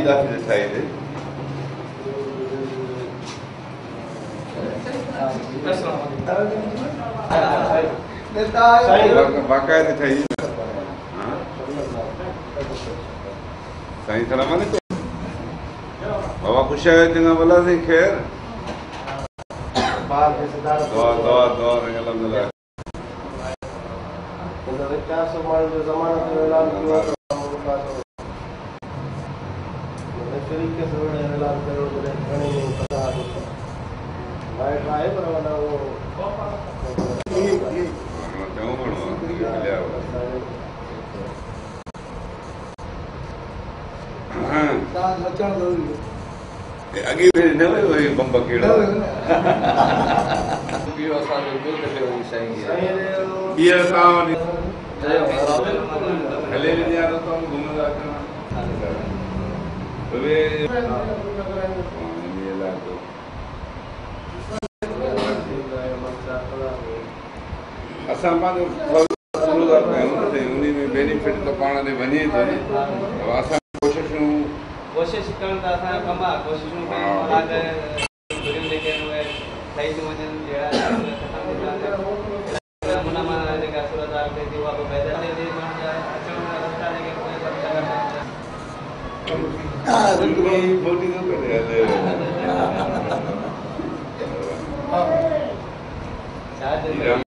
दफ़े ठाही थी बाक़ायदे ठाही साईं सलाम अलैकुम बाबा ख़ुशि आहियो चङा भला साईं ख़ैर दुआ दुआ दुआ अल्हम्दुलिल्लाह अॻे भेरे न वियो हुई बम्ब कहिड़ो ॿीहर तव्हां हले वेंदी आहे त घुमंदा असां पंहिंजो उन में बेनिफिट त पाण ते वञे थो न असां कोशिशि करणु त असांजो कमु आहे कोशिशूं कयूं जेके ठही थियूं वञनि नमूना माना जेका सूरत आहे उहा बि पैदा थिए थी अचण वारा रस्ता जेके छा